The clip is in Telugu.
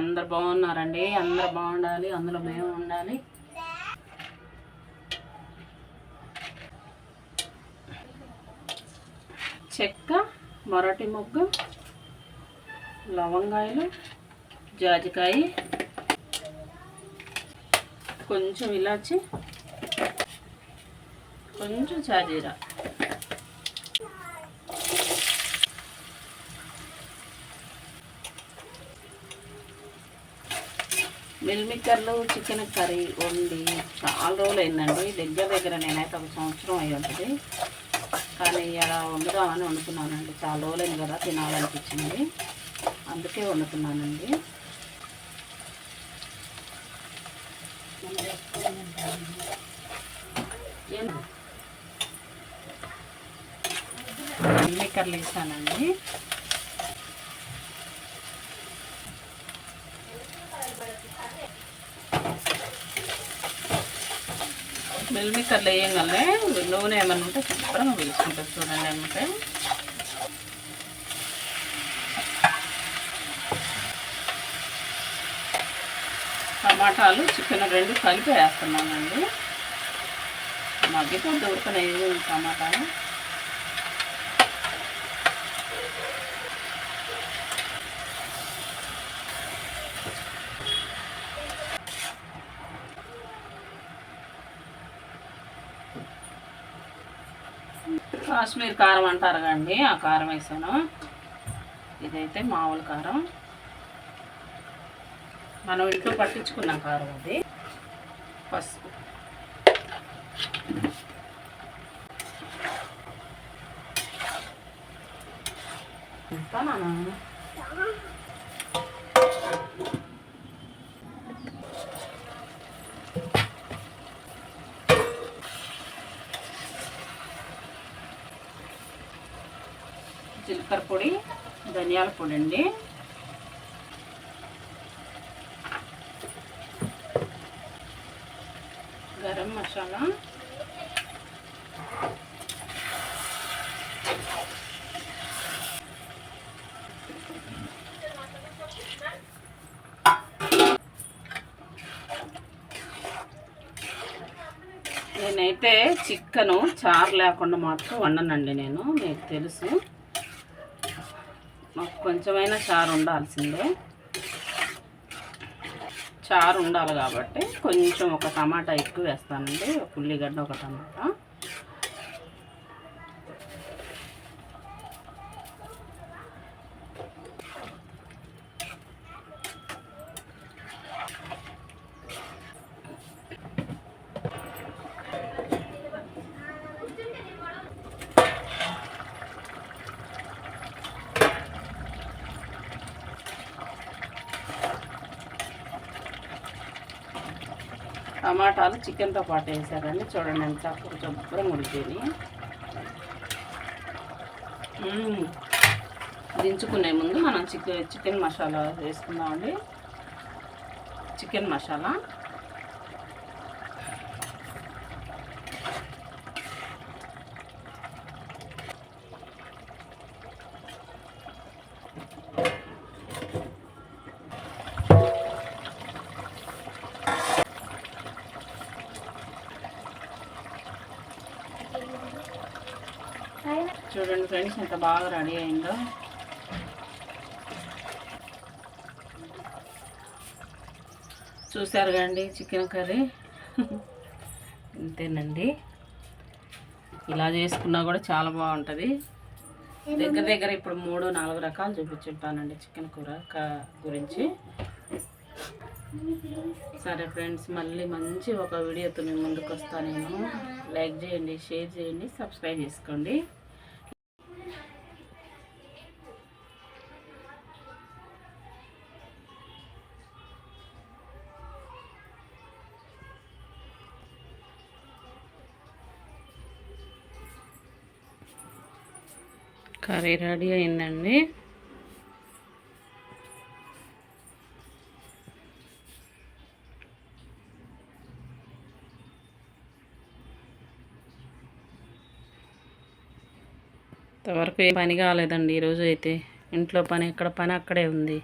అందరు బాగున్నారండి. అందరు బాగుండాలి, అందులో మేము ఉండాలి. చెక్క, మరటి మొగ్గ, లవంగాయలు, జాజికాయ, కొంచెం ఇలాచి, కొంచెం షాజీరా, మిల్ మేకర్లు చికెన్ కర్రీ వండి చాలా రోజులు అయిందండి. దగ్గర నేనైతే ఒక సంవత్సరం అయ్యి ఉంటుంది. కానీ ఇలా వండుదామని వండుతున్నానండి. చాలా రోజులైంది కదా తినాలనిపించింది, అందుకే వండుతున్నానండి. మిల్ మేకర్లు వేసానండి. మిల్ మేకర్లు వేయగానే నూనె ఏమన్నా ఉంటే శుభ్రంగా వేసుకుంటుంది చూడండి. అంటే టమాటాలు, చికెన్ రెండు కలిపి వేస్తున్నానండి. మగ్గితో దొరకలేదు టమాటాలు. కాశ్మీర్ కారం అంటారు కండి, ఆ కారం వేసాను. ఇదైతే మామూలు కారం, మనం ఇంట్లో పట్టించుకున్న కారం. అది పసుపు, ఇంకా మనం జీలకర్ర పొడి, ధనియాల పొడి అండి, గరం మసాలా, నేనైతే చికెను చారు లేకుండా మాత్రం వండనండి. నేను మీకు తెలుసు, మాకు కొంచెమైనా చారు ఉండాల్సిందే. చారు ఉండాలి కాబట్టి కొంచెం ఒక టమాటా ఎక్కువ వేస్తానండి. ఒక ఉల్లిగడ్డ, ఒక టమాటా. టమాటాలు చికెన్తో పాటు వేసారండి. చూడండి ఎంత శుభ్రంగా ఉడిపోయి. దించుకునే ముందు మనం చికెన్ మసాలా వేసుకుందామండి. చికెన్ మసాలా, చూడండి ఫ్రెండ్స్ ఎంత బాగా రెడీ అయిందో. చూసారు కండి చికెన్ కర్రీ. ఇంతేనండి, ఇలా చేసుకున్నా కూడా చాలా బాగుంటుంది. దగ్గర ఇప్పుడు 3-4 రకాలు చూపించుంటానండి చికెన్ కూర గురించి. సరే ఫ్రెండ్స్, మళ్ళీ మంచి ఒక వీడియోతో నేను ముందుకు వస్తాను. నేను లైక్ చేయండి, షేర్ చేయండి, సబ్స్క్రైబ్ చేసుకోండి. కర్రీ రెడీ అయిందండి. ఇంతవరకు ఏ పని కాలేదండి ఈరోజు అయితే. ఇంట్లో పని ఎక్కడ పని అక్కడే ఉంది.